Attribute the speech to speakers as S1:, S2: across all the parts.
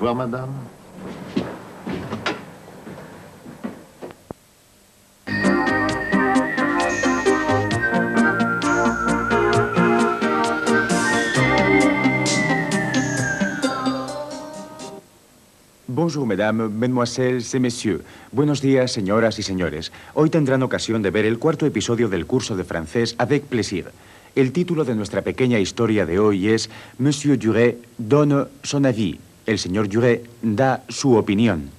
S1: Bonsoir, madame.
S2: Bonjour, mesdames, mesdemoiselles et messieurs. Buenos días, señoras y señores. Hoy tendrán ocasión de ver el cuarto episodio del curso de francés avec plaisir. El título de nuestra pequeña historia de hoy es Monsieur Duret donne son avis. El señor Duret da su opinión.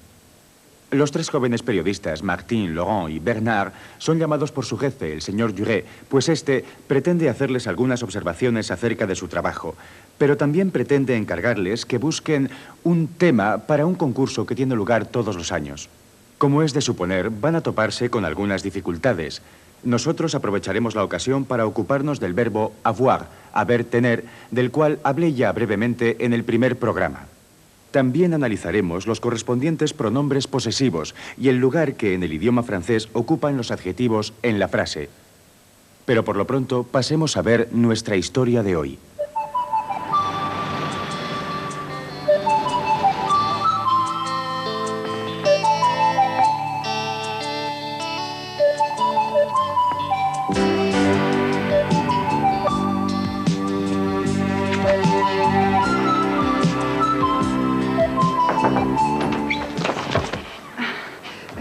S2: Los tres jóvenes periodistas, Martin, Laurent y Bernard, son llamados por su jefe, el señor Duret, pues este pretende hacerles algunas observaciones acerca de su trabajo, pero también pretende encargarles que busquen un tema para un concurso que tiene lugar todos los años. Como es de suponer, van a toparse con algunas dificultades. Nosotros aprovecharemos la ocasión para ocuparnos del verbo avoir, haber, tener, del cual hablé ya brevemente en el primer programa. También analizaremos los correspondientes pronombres posesivos y el lugar que en el idioma francés ocupan los adjetivos en la frase. Pero por lo pronto, pasemos a ver nuestra historia de hoy.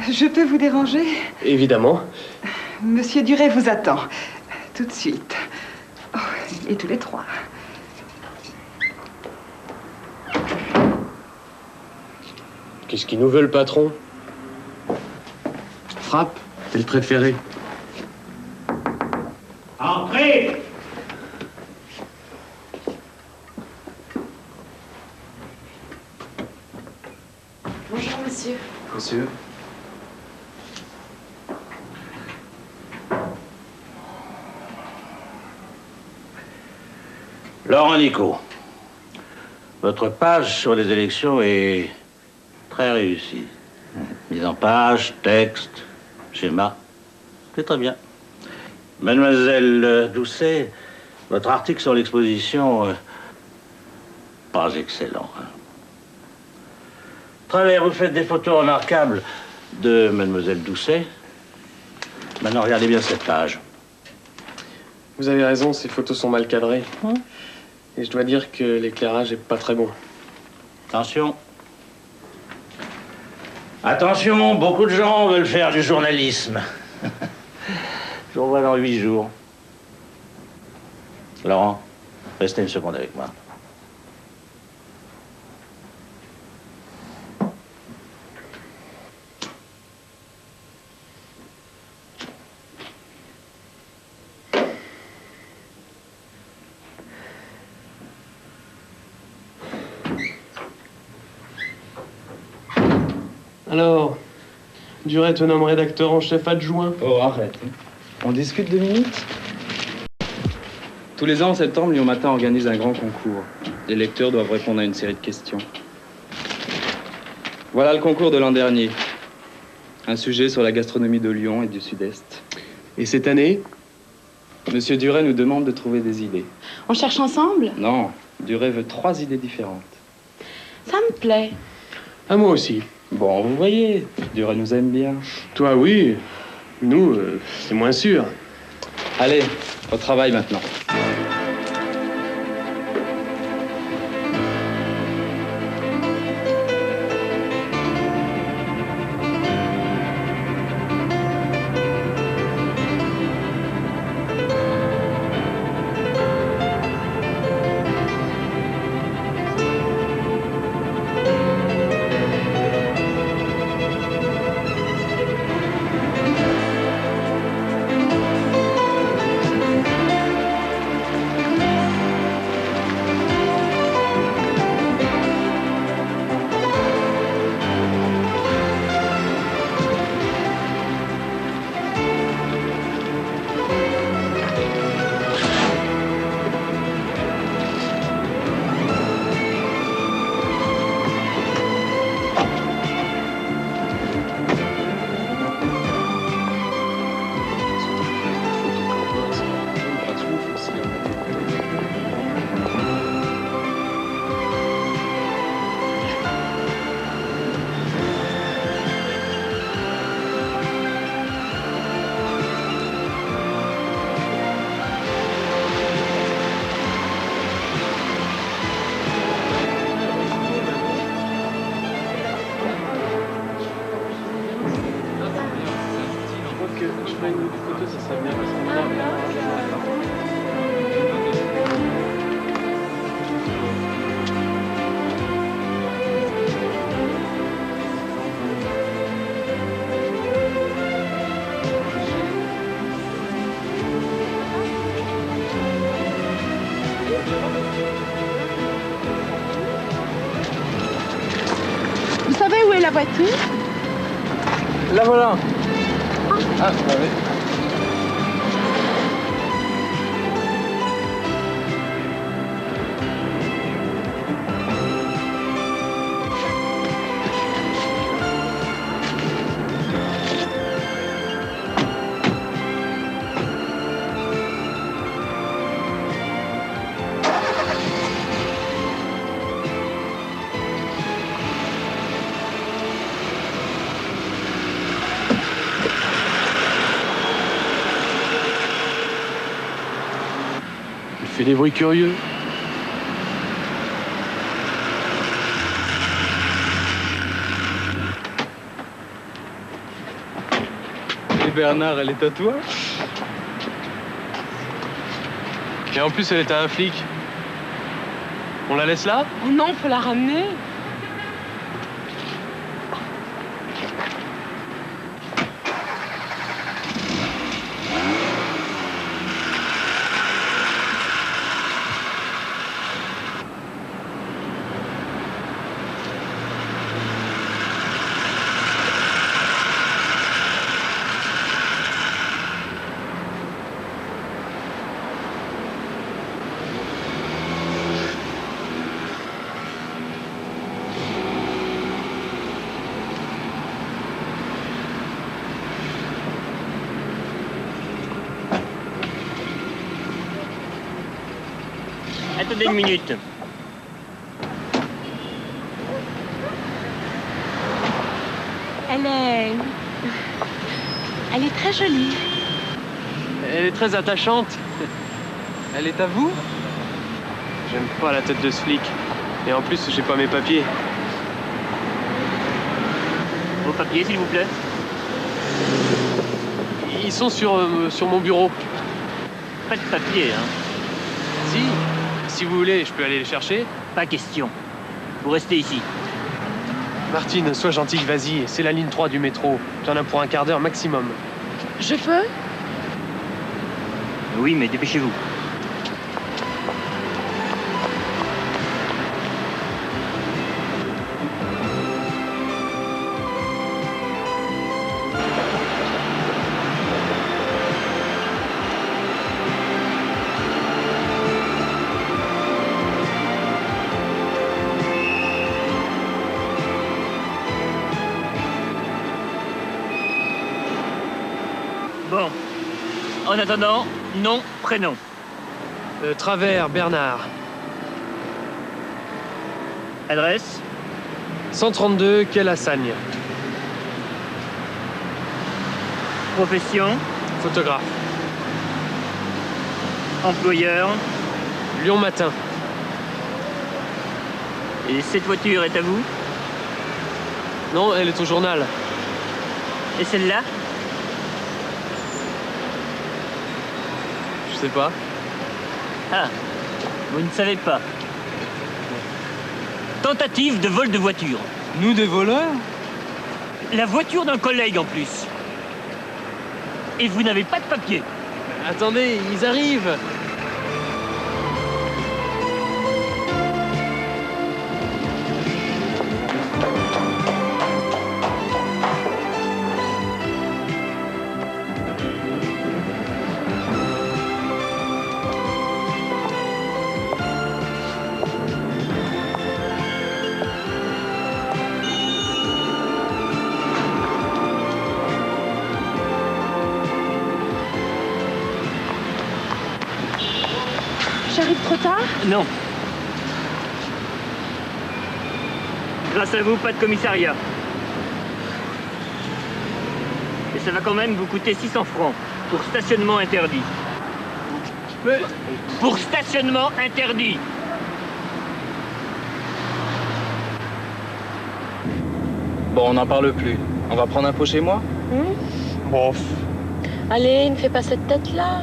S3: Je peux vous déranger?
S4: Évidemment.
S3: Monsieur Duret vous attend. Tout de suite. Oh, et tous les trois.
S4: Qu'est-ce qu'il nous veut, le patron? Frappe, t'es le préféré.
S5: Entrez!
S6: Bonjour, monsieur.
S4: Monsieur.
S5: Laurent Nico, votre page sur les élections est très réussie. Mise en page, texte, schéma, c'est très bien. Mademoiselle Doucet, votre article sur l'exposition, pas excellent. Hein. Très bien, vous faites des photos remarquables de Mademoiselle Doucet. Maintenant, regardez bien cette page.
S4: Vous avez raison, ces photos sont mal cadrées. Et je dois dire que l'éclairage est pas très bon.
S5: Attention. Attention, beaucoup de gens veulent faire du journalisme. Je vous revois dans 8 jours. Laurent, restez une seconde avec moi.
S4: Alors, Duret te nomme rédacteur en chef adjoint.
S7: Oh, arrête. On discute 2 minutes? Tous les ans, en septembre, Lyon Matin organise un grand concours. Les lecteurs doivent répondre à une série de questions. Voilà le concours de l'an dernier. Un sujet sur la gastronomie de Lyon et du Sud-Est.
S4: Et cette année?
S7: Monsieur Duret nous demande de trouver des idées.
S6: On cherche ensemble?
S7: Non, Duret veut 3 idées différentes.
S6: Ça me plaît.
S4: À moi aussi.
S7: Bon, vous voyez, Duret nous aime bien.
S4: Toi, oui. Nous, c'est moins sûr.
S7: Allez, au travail maintenant.
S6: Vous savez où est la voiture?
S7: La voilà. Ah, bah oui.
S4: Il fait des bruits curieux.
S7: Et Bernard, elle est à toi?
S4: Et en plus, elle est à un flic. On la laisse là?
S6: Oh non, faut la ramener.
S1: Attendez une minute.
S6: Elle est très jolie.
S4: Elle est très attachante.
S7: Elle est à vous?
S4: J'aime pas la tête de ce flic. Et en plus, j'ai pas mes papiers.
S1: Vos papiers, s'il vous plaît.
S4: Ils sont sur mon bureau.
S1: Pas de papiers, hein.
S4: Si vous voulez, je peux aller les chercher.
S1: Pas question. Vous restez ici.
S4: Martine, sois gentille, vas-y. C'est la ligne 3 du métro. Tu en as pour un quart d'heure maximum.
S6: Je peux?
S1: Oui, mais dépêchez-vous. Bon. En attendant, nom, prénom.
S4: Travers, Bernard.
S1: Adresse.
S4: 132, quai Lassagne.
S1: Profession.
S4: Photographe.
S1: Employeur.
S4: Lyon Matin.
S1: Et cette voiture est à vous?
S4: Non, elle est au journal.
S1: Et celle-là?
S4: Je sais pas.
S1: Ah, vous ne savez pas. Tentative de vol de voiture.
S7: Nous des voleurs?
S1: La voiture d'un collègue en plus. Et vous n'avez pas de papier.
S4: Attendez, ils arrivent.
S6: J'arrive trop tard?
S1: Non. Grâce à vous, pas de commissariat. Et ça va quand même vous coûter 600 francs pour stationnement interdit.
S4: Mais
S1: Pour stationnement interdit.
S7: Bon, on n'en parle plus. On va prendre un pot chez moi?
S4: bof.
S6: Allez, ne fais pas cette tête-là.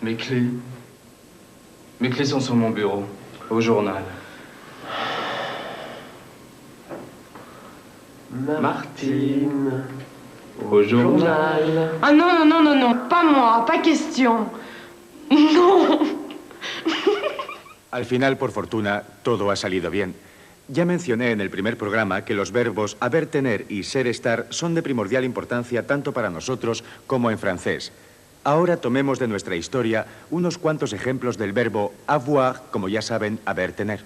S7: Mes clés. Mes clés sont sur mon bureau, au journal. Martine, au journal.
S6: Ah non, non, non, non, non, pas moi, pas question. Non.
S2: Al final, por fortuna, todo ha salido bien. Ya mencioné en el primer programa que los verbos haber, tener y ser, estar son de primordial importancia tanto para nosotros como en francés. Ahora tomemos de nuestra historia unos cuantos ejemplos del verbo avoir, como ya saben, haber, tener.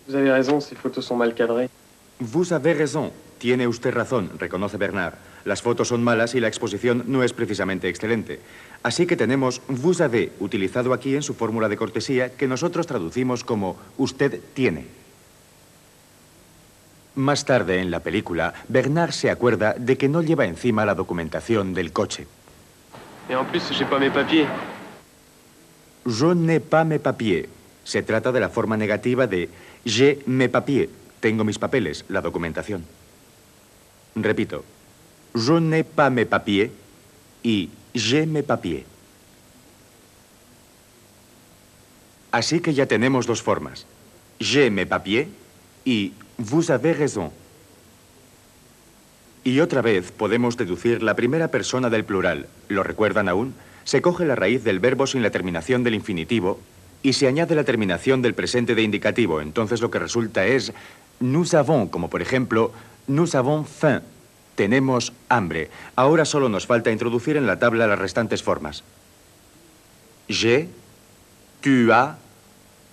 S4: Vous avez raison, ces photos sont mal cadrées.
S2: Vous avez raison. Tiene usted razón, reconoce Bernard. Las fotos son malas y la exposición no es precisamente excelente. Así que tenemos vous avez, utilizado aquí en su fórmula de cortesía, que nosotros traducimos como usted tiene. Más tarde en la película, Bernard se acuerda de que no lleva encima la documentación del coche.
S4: Et en plus, j'ai pas mes papiers.
S2: Je n'ai pas mes papiers. Se trata de la forma negativa de j'ai mes papiers. Tengo mis papeles, la documentación. Repito. Je n'ai pas mes papiers y j'ai mes papiers. Así que ya tenemos dos formas. J'ai mes papiers y vous avez raison. Y otra vez podemos deducir la primera persona del plural. ¿Lo recuerdan aún? Se coge la raíz del verbo sin la terminación del infinitivo y se añade la terminación del presente de indicativo. Entonces lo que resulta es nous avons, como por ejemplo, nous avons faim. Tenemos hambre. Ahora solo nos falta introducir en la tabla las restantes formas. J'ai, tu as,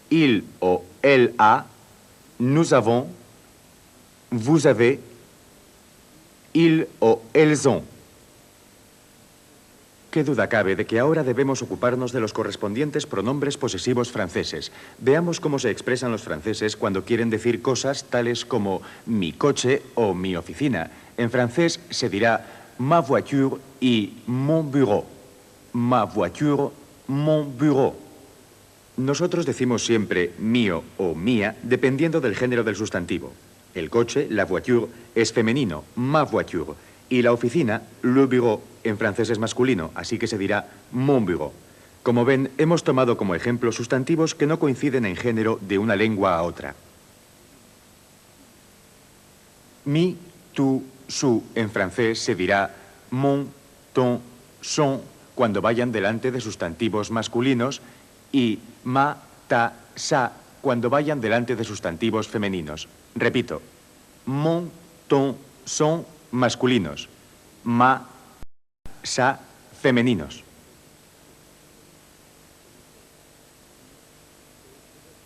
S2: il o elle a, nous avons, vous avez, ils o elles ont. ¿Qué duda cabe de que ahora debemos ocuparnos de los correspondientes pronombres posesivos franceses? Veamos cómo se expresan los franceses cuando quieren decir cosas tales como mi coche o mi oficina. En francés se dirá ma voiture y mon bureau. Ma voiture, mon bureau. Nosotros decimos siempre mío o mía dependiendo del género del sustantivo. El coche, la voiture, es femenino, ma voiture. Y la oficina, le bureau, en francés es masculino, así que se dirá mon bureau. Como ven, hemos tomado como ejemplo sustantivos que no coinciden en género de una lengua a otra. Mi, tu, su, en francés se dirá mon, ton, son, cuando vayan delante de sustantivos masculinos, y ma, ta, sa, cuando vayan delante de sustantivos femeninos. Repito, mon, ton, son, masculinos, ma, sa, femeninos.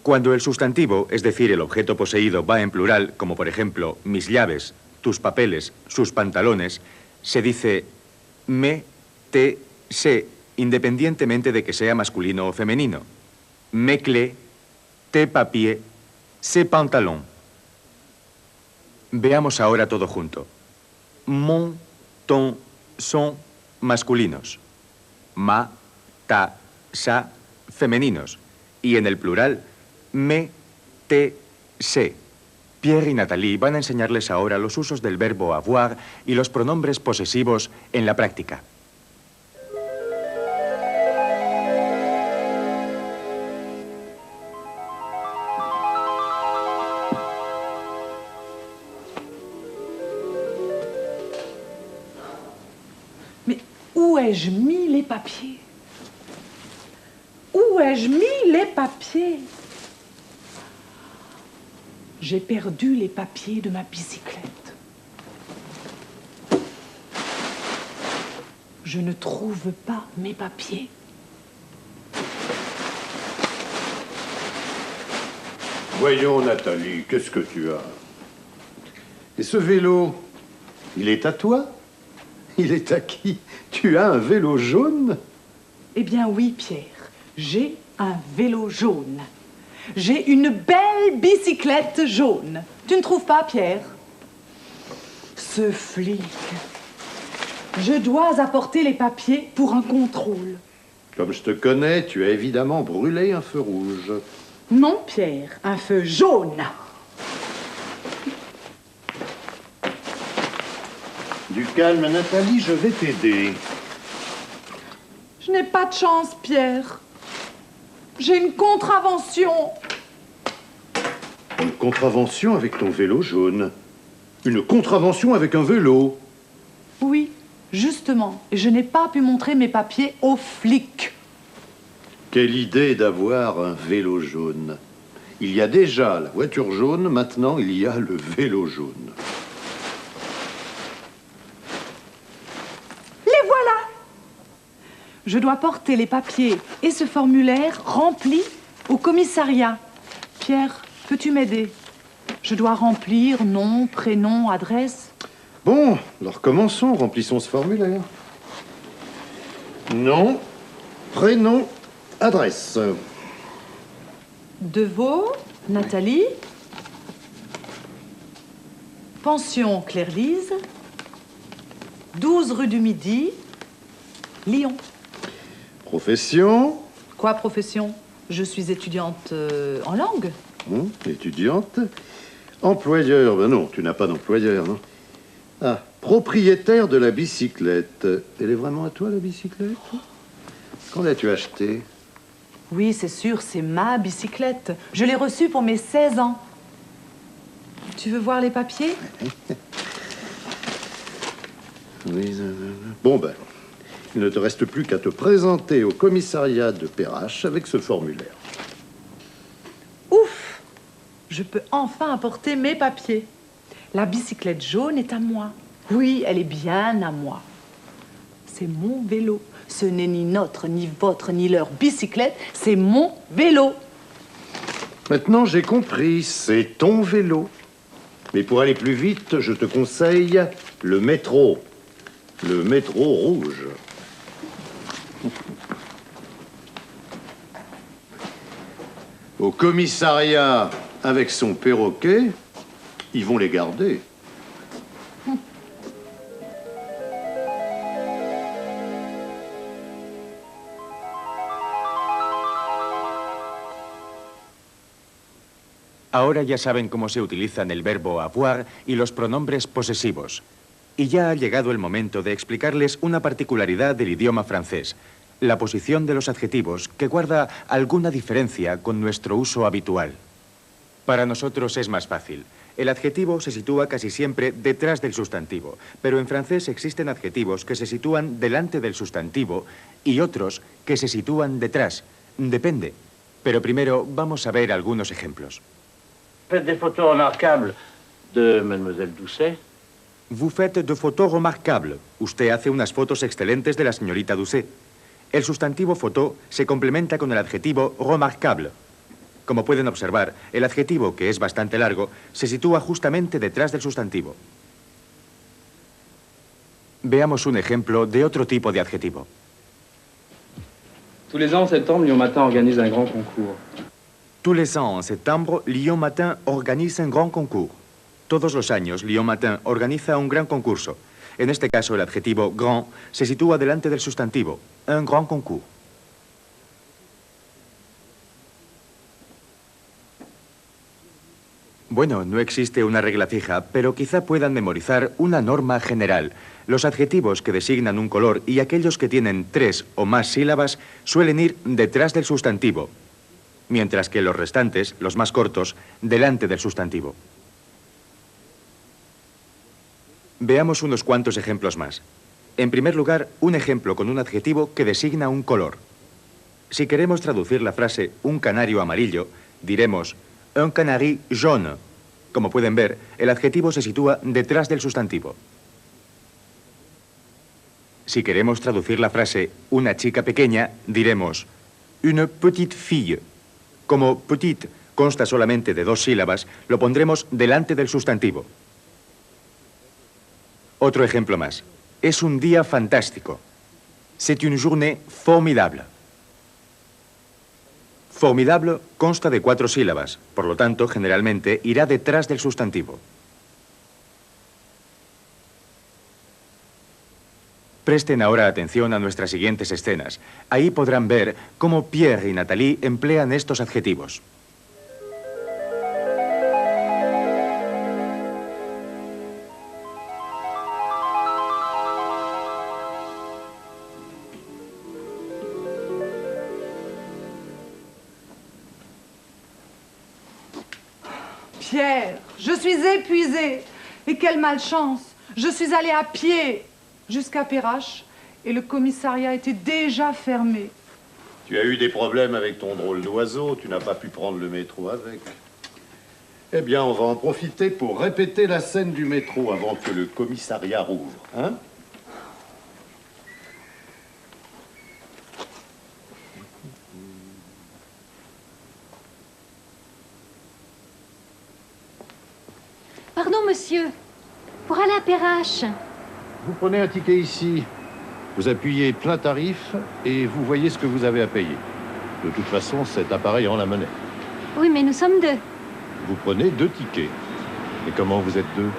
S2: Cuando el sustantivo, es decir, el objeto poseído, va en plural, como por ejemplo mis llaves, tus papeles, sus pantalones, se dice me, te, se, independientemente de que sea masculino o femenino. Mes clés, tes papiers, ses pantalons. Veamos ahora todo junto. Mon, ton, son, masculinos. Ma, ta, sa, femeninos. Y en el plural, me, te, se. Pierre y Nathalie van a enseñarles ahora los usos del verbo avoir y los pronombres posesivos en la práctica.
S8: Mais où ai-je mis les papiers? Où ai-je mis les papiers? J'ai perdu les papiers de ma bicyclette. Je ne trouve pas mes papiers.
S9: Voyons, Nathalie, qu'est-ce que tu as? Et ce vélo, il est à toi? Il est à qui? Tu as un vélo jaune?
S8: Eh bien oui, Pierre, j'ai un vélo jaune. J'ai une belle bicyclette jaune. Tu ne trouves pas, Pierre? Ce flic. Je dois apporter les papiers pour un contrôle.
S9: Comme je te connais, tu as évidemment brûlé un feu rouge.
S8: Non, Pierre, un feu jaune.
S9: calme, Nathalie, je vais t'aider.
S8: Je n'ai pas de chance, Pierre. J'ai une contravention.
S9: Une contravention avec ton vélo jaune. Une contravention avec un vélo.
S8: Oui, justement. Et je n'ai pas pu montrer mes papiers aux flics.
S9: Quelle idée d'avoir un vélo jaune. Il y a déjà la voiture jaune, maintenant il y a le vélo jaune.
S8: Les voilà! Je dois porter les papiers et ce formulaire rempli au commissariat. Pierre, peux-tu m'aider? Je dois remplir nom, prénom, adresse.
S9: Bon, alors commençons, remplissons ce formulaire. Nom, prénom, adresse.
S8: Deveau, Nathalie. Pension Claire-Lise. 12 rue du Midi, Lyon.
S9: Profession.
S8: Quoi, profession? Je suis étudiante en langue.
S9: Étudiante. Employeur. Ben non, tu n'as pas d'employeur, non? Ah, propriétaire de la bicyclette. Elle est vraiment à toi, la bicyclette? Quand l'as-tu achetée?
S8: Oui, c'est sûr, c'est ma bicyclette. Je l'ai reçue pour mes 16 ans. Tu veux voir les papiers?
S9: Oui, bon, ben, il ne te reste plus qu'à te présenter au commissariat de Perrache avec ce formulaire.
S8: Ouf! Je peux enfin apporter mes papiers. La bicyclette jaune est à moi. Oui, elle est bien à moi. C'est mon vélo. Ce n'est ni notre, ni votre, ni leur bicyclette. C'est mon vélo.
S9: Maintenant, j'ai compris, c'est ton vélo. Mais pour aller plus vite, je te conseille le métro. Le métro rouge. Au commissariat, avec son perroquet, ils vont les garder.
S2: Ahora ya saben cómo se utilizan el verbo avoir y los pronombres posesivos. Y ya ha llegado el momento de explicarles una particularidad del idioma francés, la posición de los adjetivos, que guarda alguna diferencia con nuestro uso habitual. Para nosotros es más fácil. El adjetivo se sitúa casi siempre detrás del sustantivo, pero en francés existen adjetivos que se sitúan delante del sustantivo y otros que se sitúan detrás. Depende. Pero primero vamos a ver algunos ejemplos.
S5: Faites des photos remarquables de Mademoiselle Doucet.
S2: Vous faites de photos remarquables. Usted hace unas fotos excelentes de la señorita Doucet. El sustantivo photo se complementa con el adjetivo remarquable. Como pueden observar, el adjetivo, que es bastante largo, se sitúa justamente detrás del sustantivo. Veamos un ejemplo de otro tipo de adjetivo.
S7: Tous les ans, en septembre, Lyon Matin organise un grand concours.
S2: Tous les ans, en septembre, Lyon Matin organiza un grand concours. Todos los años, Lyon Matin organiza un gran concurso. En este caso, el adjetivo grand se sitúa delante del sustantivo, un grand concours. Bueno, no existe una regla fija, pero quizá puedan memorizar una norma general. Los adjetivos que designan un color y aquellos que tienen 3 o más sílabas suelen ir detrás del sustantivo, mientras que los restantes, los más cortos, delante del sustantivo. Veamos unos cuantos ejemplos más. En primer lugar, un ejemplo con un adjetivo que designa un color. Si queremos traducir la frase un canario amarillo, diremos un canari jaune. Como pueden ver, el adjetivo se sitúa detrás del sustantivo. Si queremos traducir la frase una chica pequeña, diremos une petite fille. Como petite consta solamente de 2 sílabas, lo pondremos delante del sustantivo. Otro ejemplo más. Es un día fantástico. C'est une journée formidable. Formidable consta de 4 sílabas, por lo tanto, generalmente irá detrás del sustantivo. Presten ahora atención a nuestras siguientes escenas. Ahí podrán ver cómo Pierre y Nathalie emplean estos adjetivos.
S8: Pierre, je suis épuisée. Et quelle malchance. Je suis allée à pied jusqu'à Perrache et le commissariat était déjà fermé.
S9: Tu as eu des problèmes avec ton drôle d'oiseau, tu n'as pas pu prendre le métro avec. Eh bien, on va en profiter pour répéter la scène du métro avant que le commissariat rouvre, hein?
S10: Pardon, monsieur. Pour aller à Perrache.
S9: Vous prenez un ticket ici, vous appuyez plein tarif et vous voyez ce que vous avez à payer. De toute façon, cet appareil en la monnaie.
S10: Oui, mais nous sommes deux.
S9: Vous prenez 2 tickets. Et comment vous êtes 2?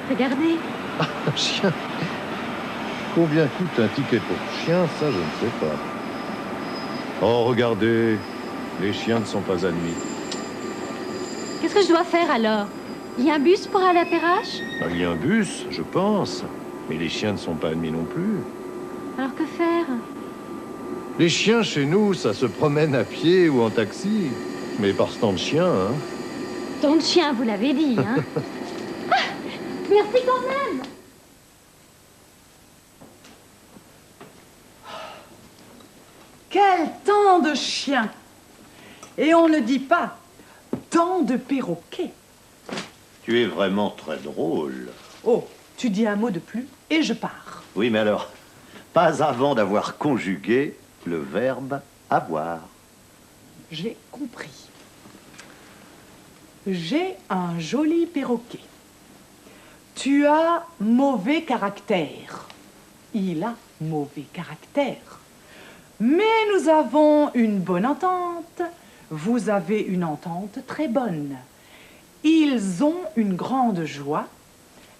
S10: Regardez.
S9: Un chien. Combien coûte un ticket pour chien? Ça, je ne sais pas. Oh, regardez, les chiens ne sont pas admis.
S10: Qu'est-ce que je dois faire alors? Il y a un bus pour aller à Perrache?
S9: Il y a un bus, je pense. Mais les chiens ne sont pas admis non plus.
S10: Alors que faire?
S9: Les chiens, chez nous, ça se promène à pied ou en taxi. Mais par ce temps de chien, hein.
S10: Ton chien, vous l'avez dit, hein? Ah, merci quand même.
S8: Quel temps de chiens! Et on ne dit pas tant de perroquets.
S9: Tu es vraiment très drôle.
S8: Oh, tu dis un mot de plus et je pars.
S9: Oui, mais alors, pas avant d'avoir conjugué le verbe avoir.
S8: J'ai compris. J'ai un joli perroquet. Tu as mauvais caractère. Il a mauvais caractère. Mais nous avons une bonne entente. Vous avez une entente très bonne. Ils ont une grande joie.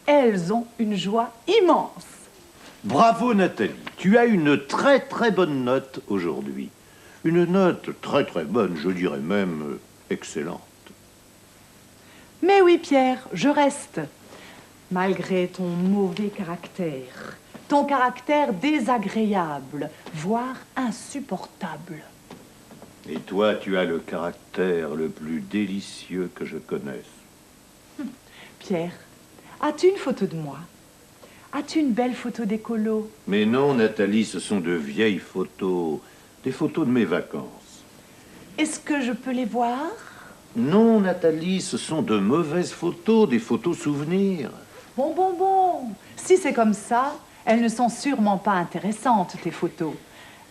S8: Elles ont une joie immense.
S9: Bravo, Nathalie. Tu as une très très bonne note aujourd'hui. Une note très très bonne, je dirais même excellente.
S8: Mais oui, Pierre, je reste. Malgré ton mauvais caractère, ton caractère désagréable, voire insupportable.
S9: Et toi, tu as le caractère le plus délicieux que je connaisse.
S8: Pierre, as-tu une photo de moi? As-tu une belle photo d'écolo?
S9: Mais non, Nathalie, ce sont de vieilles photos. Des photos de mes vacances.
S8: Est-ce que je peux les voir?
S9: Non, Nathalie, ce sont de mauvaises photos, des photos souvenirs.
S8: Bon. Si c'est comme ça, elles ne sont sûrement pas intéressantes, tes photos.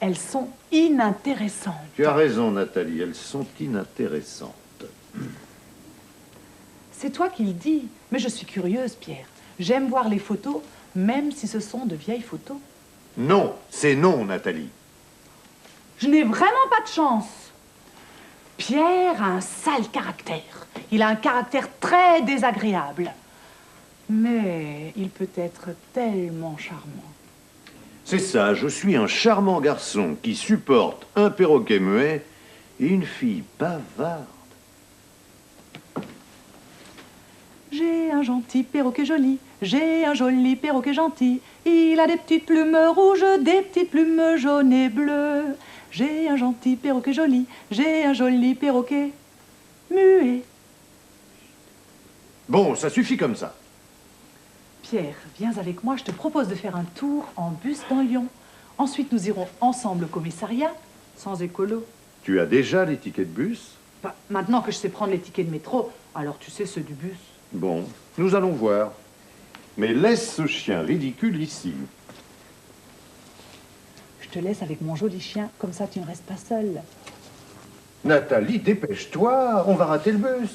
S8: Elles sont inintéressantes.
S9: Tu as raison, Nathalie, elles sont inintéressantes.
S8: C'est toi qui le dis, mais je suis curieuse, Pierre. J'aime voir les photos, même si ce sont de vieilles photos.
S9: Non, c'est non, Nathalie.
S8: Je n'ai vraiment pas de chance. Pierre a un sale caractère. Il a un caractère très désagréable. Mais il peut être tellement charmant.
S9: C'est ça, je suis un charmant garçon qui supporte un perroquet muet et une fille bavarde.
S8: J'ai un gentil perroquet joli, j'ai un joli perroquet gentil. Il a des petites plumes rouges, des petites plumes jaunes et bleues. J'ai un gentil perroquet joli, j'ai un joli perroquet muet.
S9: Bon, ça suffit comme ça.
S8: Pierre, viens avec moi, je te propose de faire un tour en bus dans Lyon. Ensuite, nous irons ensemble au commissariat, sans écolo.
S9: Tu as déjà les tickets de bus?
S8: Bah, maintenant que je sais prendre les tickets de métro, alors tu sais ceux du bus.
S9: Bon, nous allons voir. Mais laisse ce chien ridicule ici.
S8: Je te laisse avec mon joli chien, comme ça tu ne restes pas seule.
S9: Nathalie, dépêche-toi, on va rater le bus.